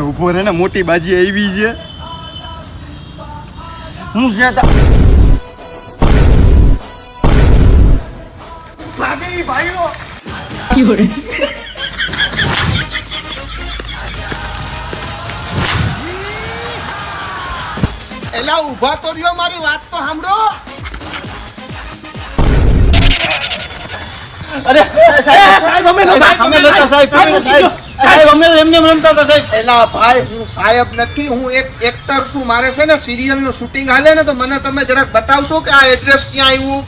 ઉભો રહે ને, મોટી બાજી આવી છે. હું છે ભાઈઓ એલા ઉભા તો રહ્યો, મારી વાત તો સાંભળો. અરે સાહેબ અમે નતા સાહેબ અમે એમને રમતા હતા સાહેબ. એલા ભાઈ હું સાહેબ નથી, હું એક એક્ટર છું. મારે છે ને સિરિયલ નું શૂટિંગ હાલે ને, તો મને તમે જરાક બતાવશો કે આ એડ્રેસ ક્યાં આવ્યું?